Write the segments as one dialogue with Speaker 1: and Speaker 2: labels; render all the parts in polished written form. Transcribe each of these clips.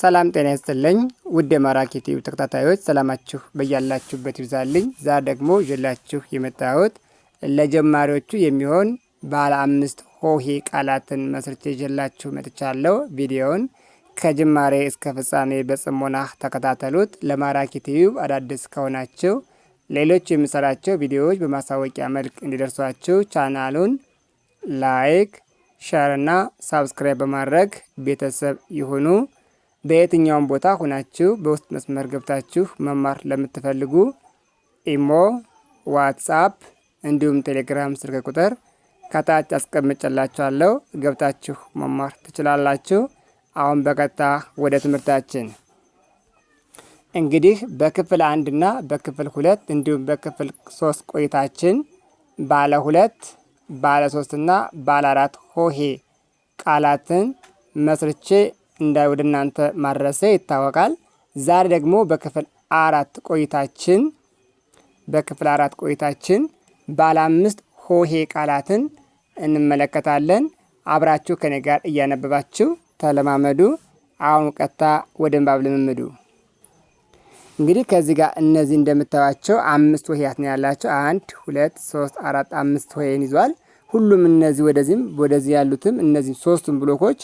Speaker 1: ሰላም ጤና ይስጥልኝ ውድ የማራኪ ቲዩብ ተከታታዮች ሰላማችሁ በያላችሁበት ይብዛልኝ። ዛሬ ደግሞ ይዤላችሁ የመጣሁት ለጀማሪዎቹ የሚሆን ባለ 5 ሆሄ ቃላትን መስርቼ ይዤላችሁ መጥቻለሁ። ቪዲዮውን ከጅማሬ እስከ ፍጻሜ በጽሞና ተከታተሉት። ለማራኪ ቲዩብ አዳዲስ ከሆናችሁ ሌሎች የምሰራቸው ቪዲዮዎች በማሳወቂያ መልክ እንዲደርሷችሁ ቻናሉን ላይክ፣ ሼር እና ሳብስክራይብ በማድረግ ቤተሰብ ይሁኑ። በየትኛውም ቦታ ሆናችሁ በውስጥ መስመር ገብታችሁ መማር ለምትፈልጉ ኢሞ፣ ዋትስአፕ እንዲሁም ቴሌግራም ስልክ ቁጥር ከታች አስቀምጬላችኋለሁ። ገብታችሁ መማር ትችላላችሁ። አሁን በቀጥታ ወደ ትምህርታችን እንግዲህ በክፍል 1 እና በክፍል 2 እንዲሁም በክፍል 3 ቆይታችን ባለ 2፣ ባለ 3 እና ባለ 4 ሆሄ ቃላትን መስርቼ ወደ እናንተ ማድረሴ ይታወቃል። ዛሬ ደግሞ በክፍል 4 ቆይታችን ባለ 5 ሆሄ ቃላትን እንመለከታለን። አብራችሁ ከኔ ጋር እያነበባችሁ ተለማመዱ። አሁን ቀጥታ ወደ ንባብ ልምምዱ። እንግዲህ ከዚህ ጋር እነዚህ እንደምታዩቸው 5 ሆሄያት ነው ያላቸው። 1 2 3 4 5 ሆሄን ይዟል። ሁሉም እነዚህ ወደዚህ ያሉትም እነዚህ ሶስቱም ብሎኮች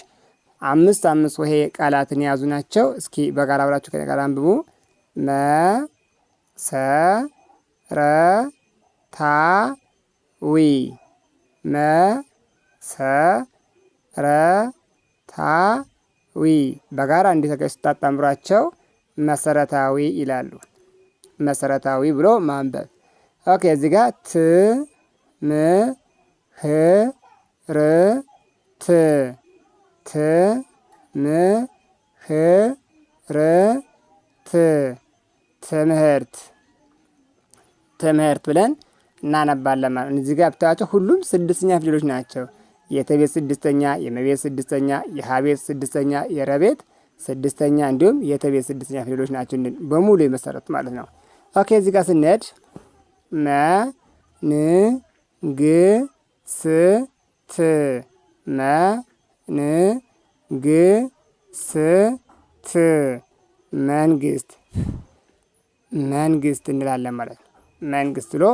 Speaker 1: 5 ሆሄ ቃላትን የያዙ ናቸው። እስኪ በጋራ አብራችሁ ከኔ ጋር አንብቡ። መሰረታዊ መሰረታዊ በጋራ እንዲህ ስታጣምሯቸው መሰረታዊ ይላሉ። መሰረታዊ ብሎ ማንበብ። ኦኬ እዚህ ጋር ትምህርት ብለን እናነባለን ማለት ነው። እዚህ ጋር ብታዩዋቸው ሁሉም 6ኛ ፊደሎች ናቸው። የተቤት 6ኛ፣ የመቤት 6ኛ፣ የሀቤት 6ኛ፣ የረቤት 6ኛ እንዲሁም የተቤት 6ኛ ፊደሎች ናቸው በሙሉ የመሰረቱት ማለት ነው። ኦኬ እዚህ ጋር ስንሄድ መንግስት እንላለን ማለት ነው። መንግስት ብሎ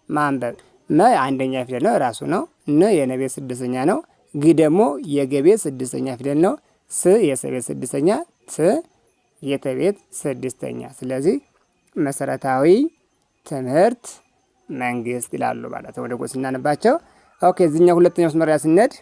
Speaker 1: ማንበብ። መ አንደኛ ፊደል ነው ራሱ ነው። ን የነቤት 6ኛ ነው። ግ ደግሞ የገቤት 6ኛ ፊደል ነው። ስ የሰቤት 6ኛ፣ ት የተቤት 6ኛ። ስለዚህ መሰረታዊ ትምህርት መንግስት ይላሉ ማለት ነው። ወደ ጎን ስናነባቸው ኦኬ እዚህኛው ሁለተኛው መስመር ላይ ስንሄድ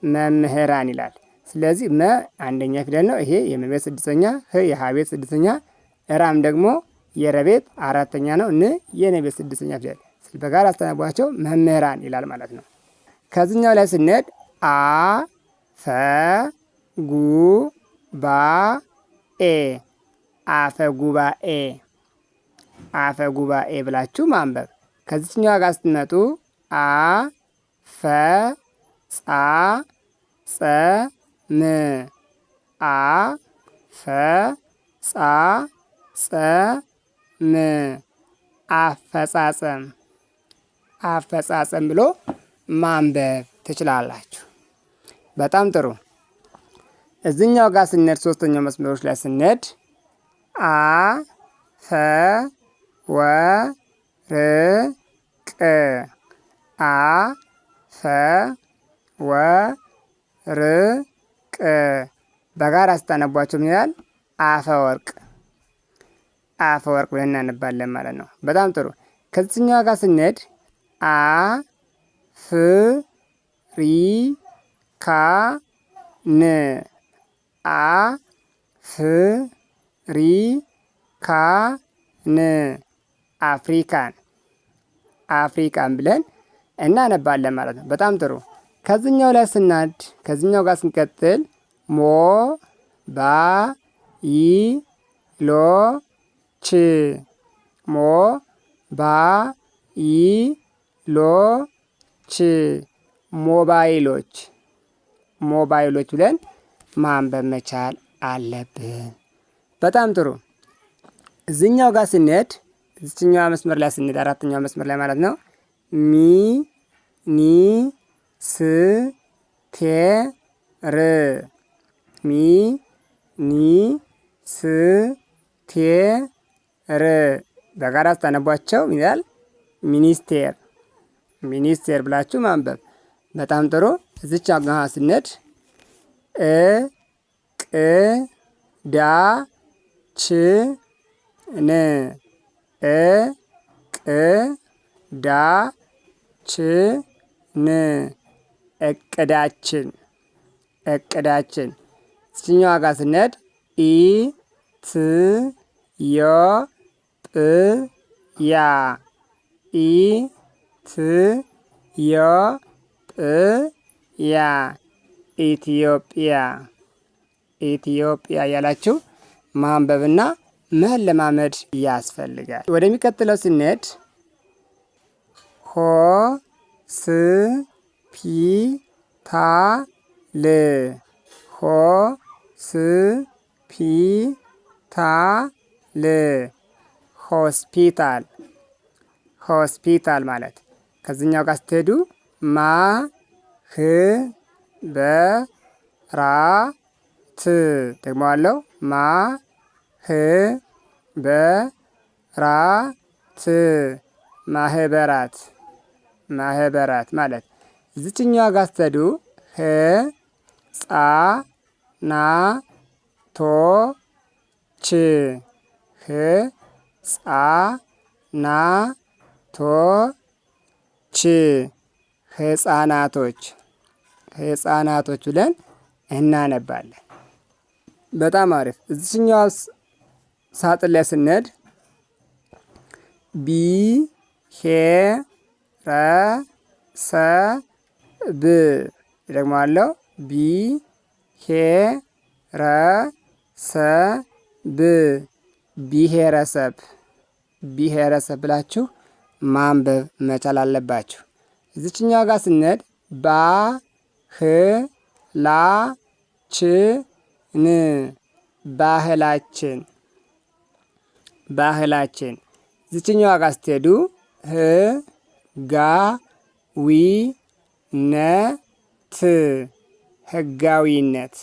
Speaker 1: መምህራን ይላል። ስለዚህ መ አንደኛ ፊደል ነው። ይሄ የመቤት 6ኛ፣ ህ የሀቤት 6ኛ፣ ራም ደግሞ የረቤት 4ኛ ነው። ን የነቤት 6ኛ ፊደል በጋራ አስተናግቧቸው መምህራን ይላል ማለት ነው። ከዚህኛው ላይ ስንሄድ አፈ ጉባኤ ብላችሁ ማንበብ። ከዚህኛው ጋር ስትመጡ አፈጻጸም ብሎ ማንበብ ትችላላችሁ። በጣም ጥሩ። እዚህኛው ጋር ስንሄድ ሶስተኛው መስመሮች ላይ ስንሄድ አፈወርቅ በጋራ ስታነቧቸው ምን ይላል? አፈወርቅ ብለን እናነባለን ማለት ነው። በጣም ጥሩ። ከዚህኛው ጋር ስንሄድ አፍሪካን ብለን እናነባለን ማለት ነው። በጣም ጥሩ። ከዚህኛው ጋር ስንቀጥል ሞባይሎች ብለን ማንበብ መቻል አለብን። በጣም ጥሩ። እዚህኛው ጋር ስንሄድ እዚህኛዋ መስመር ላይ ስንሄድ አራተኛው መስመር ላይ ማለት ነው ሚ ኒ ስ ቴ ር ሚ ኒ ስ ቴ ር በጋራ ስታነቧቸው ይላል ሚኒስቴር ሚኒስቴር ብላችሁ ማንበብ። በጣም ጥሩ። እዚች ጋር ስንሄድ ቅ ዳ ች ን ቅ ዳ ች ን እቅዳችን እቅዳችን። እዚህኛዋ ጋር ስንሄድ ኢ ት ዮ ጵ ያ ኢ ት ዮ ጵ ያ ኢትዮጵያ ኢትዮጵያ ያላችሁ ማንበብና መለማመድ ያስፈልጋል። ወደሚቀጥለው ስንሄድ ሆ ስ ፒ ታ ል ሆ ስ ፒ ታ ል ሆስፒታል ሆስፒታል ማለት። ከዚህኛው ጋር ስትሄዱ ማ ህ በ ራ ት ደግሞ አለው ማ ህ በ ራ ት ማህበራት ማህበራት ማለት። እዚችኛዋ ጋር ስትሄዱ ህ ጻ ና ቶ ች ህ ጻ ና ቶ ች ህፃናቶች ህፃናቶች ብለን እናነባለን። በጣም አሪፍ። እዚህኛው ሳጥን ላይ ስንሄድ ቢ ሄ ረ ሰ ብ ደግሞ አለው ቢ ሄ ረ ሰ ብ ብሔረሰብ ብሔረሰብ ብላችሁ ማንበብ መቻል አለባችሁ። እዚችኛው ጋር ስንሄድ ባ ህ ላ ች ን ባህላችን ባህላችን። እዚችኛዋ ጋር ስትሄዱ ህ ጋ ዊ ነ ት ህጋዊነት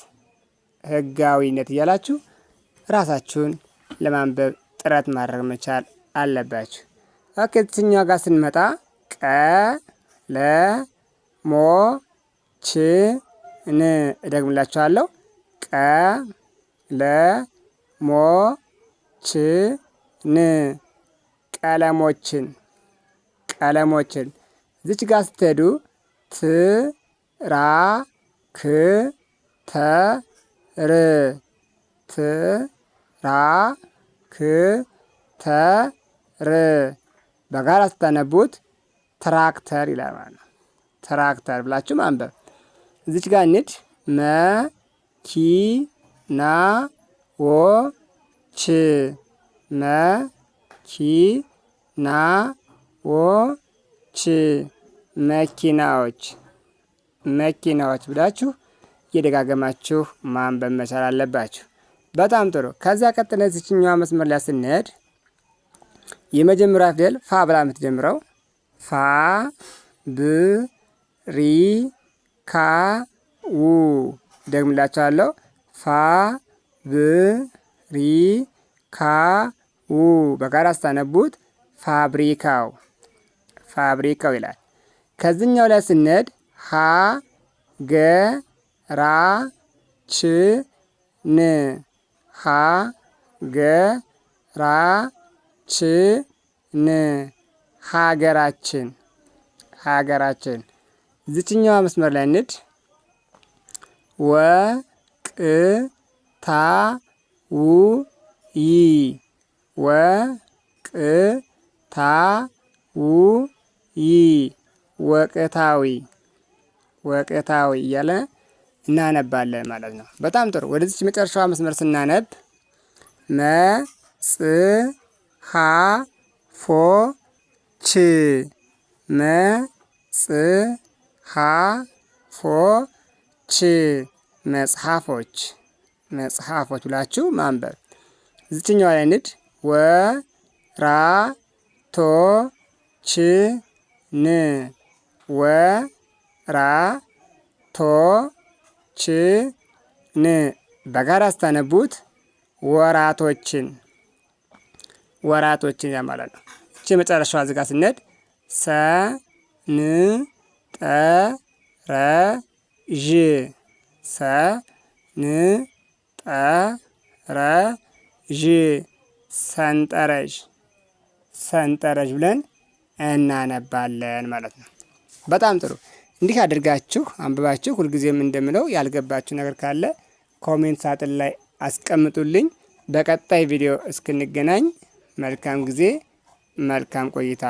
Speaker 1: ህጋዊነት እያላችሁ ራሳችሁን ለማንበብ ጥረት ማድረግ መቻል አለባችሁ። ኦኬ። እዚችኛዋ ጋር ስንመጣ ቀ ለ ሞ ች ን እደግምላችኋለሁ። ቀ ለ ሞ ች ን ቀለሞችን ቀለሞችን። እዚች ጋር ስትሄዱ ት ራ ክ ተ ር ት ራ ክ ተ ር በጋራ ስታነቡት ትራክተር ይላል ማለት ነው። ትራክተር ብላችሁ ማንበብ። እዚች ጋር እንሂድ። መ ኪ ና ዎ ች መ ኪ ና ዎ ች መኪናዎች መኪናዎች ብላችሁ እየደጋገማችሁ ማንበብ መቻል አለባችሁ። በጣም ጥሩ። ከዚያ ቀጥለን እዚችኛዋ መስመር ላይ ስንሄድ የመጀመሪያ ፊደል ፋ ብላ የምትጀምረው ፋ ብ ሪ ካ ው ደግምላችኋለሁ። ፋ ብ ሪ ካ ው በጋራ ስታነቡት ፋብሪካው ፋብሪካው ይላል። ከዚህኛው ላይ ስንሄድ ሀ ገ ራ ች ን ሀ ገ ራ ች ን ሀገራችን ሀገራችን። እዚችኛዋ መስመር ላይ እንሂድ። ወ ቅ ታ ው ይ ወ ቅ ታ ው ይ ወቅታዊ ወቅታዊ እያለ እናነባለን ማለት ነው። በጣም ጥሩ። ወደዚች መጨረሻዋ መስመር ስናነብ መ ጽ ሀ ፎ ች መ ጽ ሀ ፎ ች መጽሐፎች መጽሐፎች ብላችሁ ማንበብ። እዚችኛዋ ላይ ንድ ወራቶችን ወራቶችን በጋራ ስታነቡት ወራቶችን ያ ማለት ነው። እቺ የመጨረሻዋ ዝጋ ስንሄድ ሰንጠረዥ ብለን እናነባለን ማለት ነው። በጣም ጥሩ። እንዲህ አድርጋችሁ አንብባችሁ ሁልጊዜም እንደምለው ያልገባችሁ ነገር ካለ ኮሜንት ሳጥን ላይ አስቀምጡልኝ። በቀጣይ ቪዲዮ እስክንገናኝ መልካም ጊዜ፣ መልካም ቆይታ